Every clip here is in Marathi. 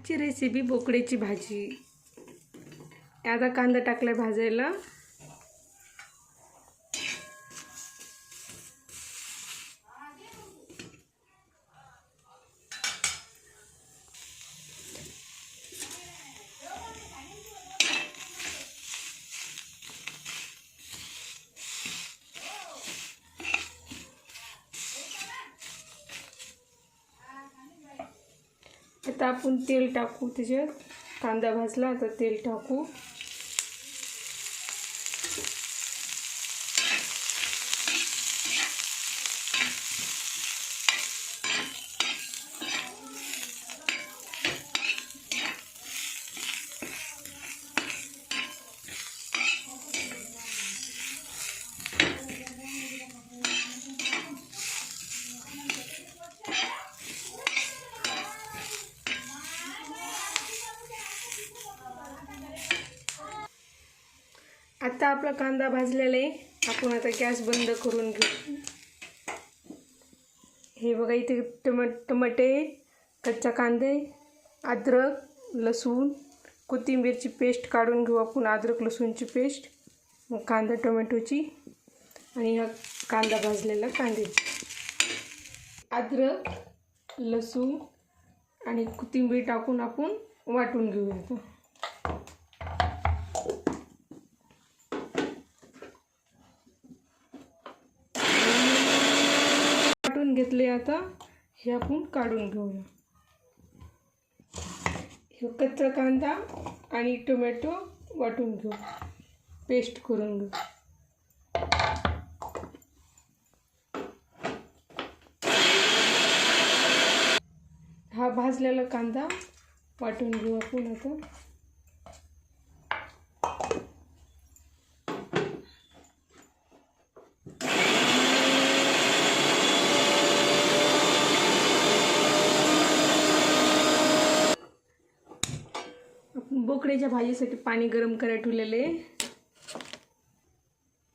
आजची रेसिपी बोकड्याची भाजी। आता कांदा टाकलाय भाजायला। आता आपण तेल टाकू, त्याच्यात कांदा भाजला आता तेल टाकू। आता आपला कांदा भाजलेला आहे। आपण आता गॅस बंद करून घेऊ। हे बघा इथे टमाटे, कच्चा कांदे, अद्रक, लसूण, कोथिंबीरची पेस्ट काढून घेऊ आपण। अद्रक लसूणची पेस्ट, मग कांदा टोमॅटोची आणि हा कांदा भाजलेला कांद्याची। अद्रक, लसूण आणि कोथिंबीर टाकून आपण वाटून घेऊया। घेतले आता हे आपण काढून घेऊया। हे कच्चा कांदा आणि टोमॅटो वाटून घेऊ, पेस्ट करून घेऊ। हा भाजलेला कांदा वाटून घेऊ आपण आता। बोकड्याच्या भाजीसाठी पाणी गरम करायला ठेवलेले।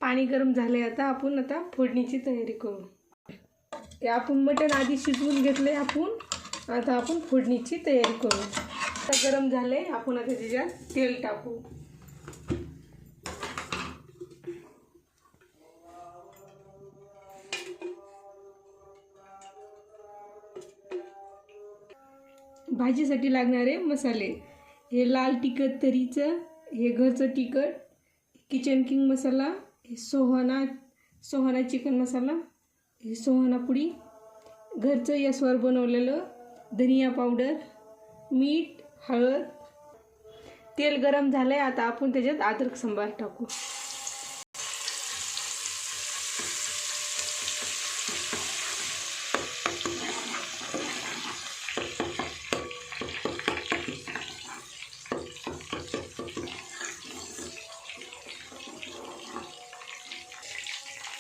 पाणी गरम झाले, आता आपण फोडणीची तयारी करू। ते आपण मटण आधी शिजवून घेतले आपण। आता आपण फोडणीची तयारी करू। आता गरम झाले, आपण आता त्याच्यात तेल टाकू। भाजीसाठी लागणारे मसाले, हे लाल तिखट तरीचं, हे घरचं तिखट, किचन किंग मसाला, हे सोहाना चिकन मसाला, हे सोहाना पुडी, घरचं यशवर बनवलेलं धनिया पावडर, मीठ, हळद। तेल गरम झालंय, आता आपण त्याच्यात अद्रक संबार टाकू।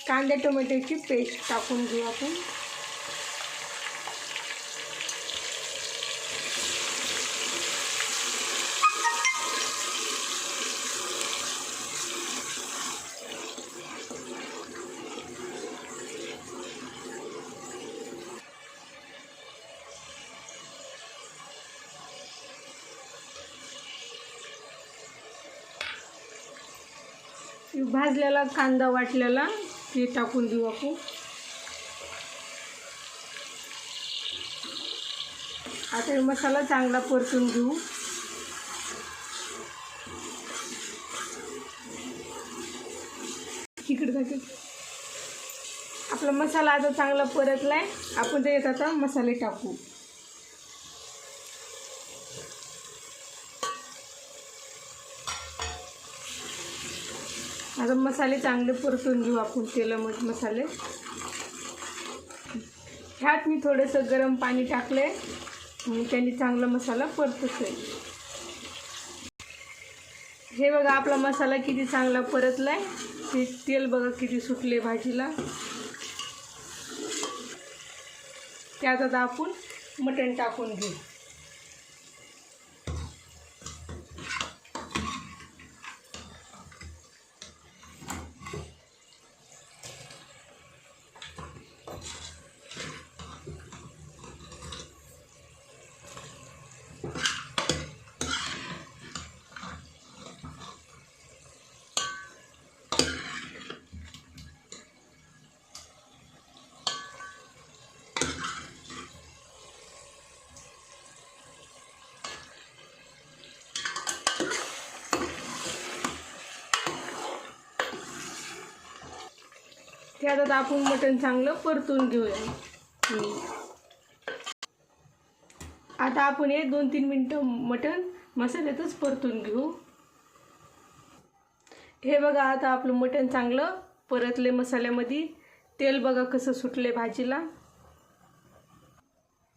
कांदा टोमॅटोची पेस्ट टाकून घेऊ आपण। भाजलेला कांदा वाटलेला ते टाकून देऊ आपण। आता मसाला चांगला परतून घेऊ। इकडे टाकू। आपला मसाला आता चांगला परतलाय, आपण त्याच्यात आता मसाले टाकू। आता मसाले चांगले परतून घेऊ आपण तेलामध्ये मसाले। ह्यात मी थोडंसं गरम पाणी टाकले, त्यांनी चांगला मसाला परततोय। हे बघा आपला मसाला किती चांगला परतलाय, ते तेल बघा किती सुटले भाजीला। त्यात आता आपण मटण टाकून घेऊ। त्यात आता आपण मटण चांगलं परतून घेऊया. आता आपण हे 2-3 मिनटं मटण मसाल्यातच परतून घेऊ. हे बघा, आता आपलं मटण चांगलं परतले मसाल्यामध्ये. तेल बघा कसं सुटले भाजीला.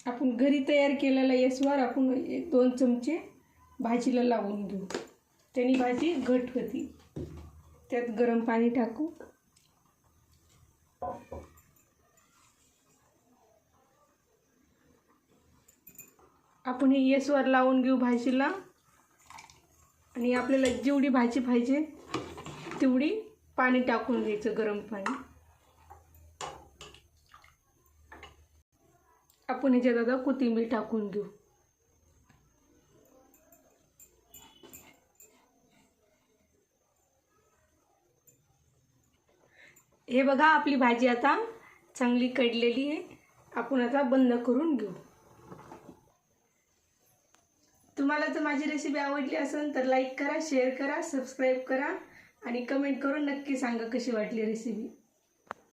आपण घरी तयार केलेला येसवार आपण 1-2 चमचे भाजीला लावून घेऊ. त्याने भाजी घट होती. त्यात गरम पाणी टाकू. आपण हे येसवार लावून घेऊ भाजीला. आणि आपल्याला जेवढी भाजी पाहिजे तेवढी पाणी टाकून घ्यायचं, गरम पाणी. आपण ह्याच्यात आता कोथिंबीर टाकून घेऊ. हे बघा, आपली भाजी आता चांगली कढलेली आहे. आपण आता बंद करून घेऊ. तुम्हाला जर माझी रेसिपी आवडली असेल तर लाईक करा, शेअर करा, सबस्क्राईब करा आणि कमेंट करून नक्की सांगा कशी वाटली रेसिपी.